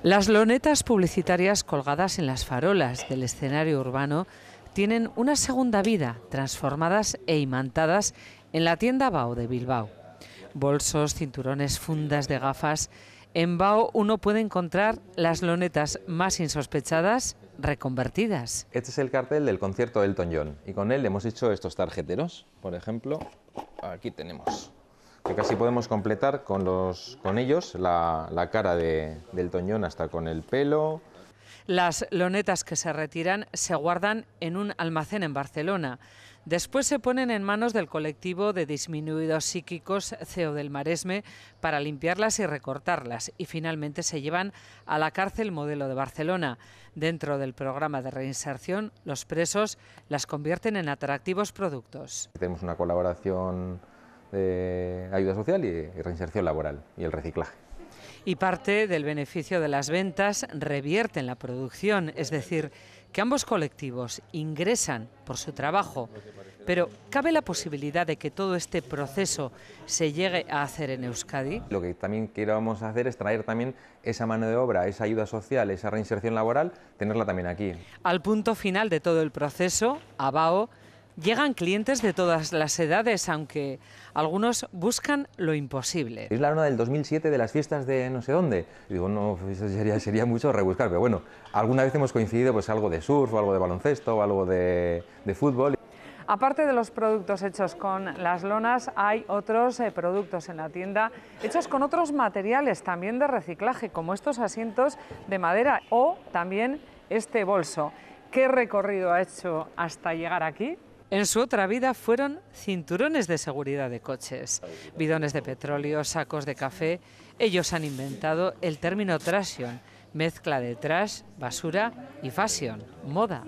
Las lonetas publicitarias colgadas en las farolas del escenario urbano tienen una segunda vida, transformadas e imantadas en la tienda Bao de Bilbao. Bolsos, cinturones, fundas de gafas. En Bao uno puede encontrar las lonetas más insospechadas reconvertidas. Este es el cartel del concierto de Elton John y con él hemos hecho estos tarjeteros. Por ejemplo, aquí tenemos, que casi podemos completar con ellos la cara de Elton John, hasta con el pelo. Las lonetas que se retiran se guardan en un almacén en Barcelona. Después se ponen en manos del colectivo de disminuidos psíquicos CEO del Maresme para limpiarlas y recortarlas, y finalmente se llevan a la cárcel Modelo de Barcelona. Dentro del programa de reinserción, los presos las convierten en atractivos productos. Tenemos una colaboración de ayuda social y reinserción laboral y el reciclaje. Y parte del beneficio de las ventas revierte en la producción, es decir, que ambos colectivos ingresan por su trabajo, pero ¿cabe la posibilidad de que todo este proceso se llegue a hacer en Euskadi? Lo que también queremos hacer es traer también esa mano de obra, esa ayuda social, esa reinserción laboral, tenerla también aquí. Al punto final de todo el proceso, a Bao, llegan clientes de todas las edades, aunque algunos buscan lo imposible. Es la lona del 2007 de las fiestas de no sé dónde. Y digo, no, eso sería mucho rebuscar, pero bueno, alguna vez hemos coincidido, pues algo de surf, o algo de baloncesto, o algo de fútbol. Aparte de los productos hechos con las lonas, hay otros productos en la tienda hechos con otros materiales también de reciclaje, como estos asientos de madera o también este bolso. ¿Qué recorrido ha hecho hasta llegar aquí? En su otra vida fueron cinturones de seguridad de coches, bidones de petróleo, sacos de café. Ellos han inventado el término trashion, mezcla de trash, basura y fashion, moda.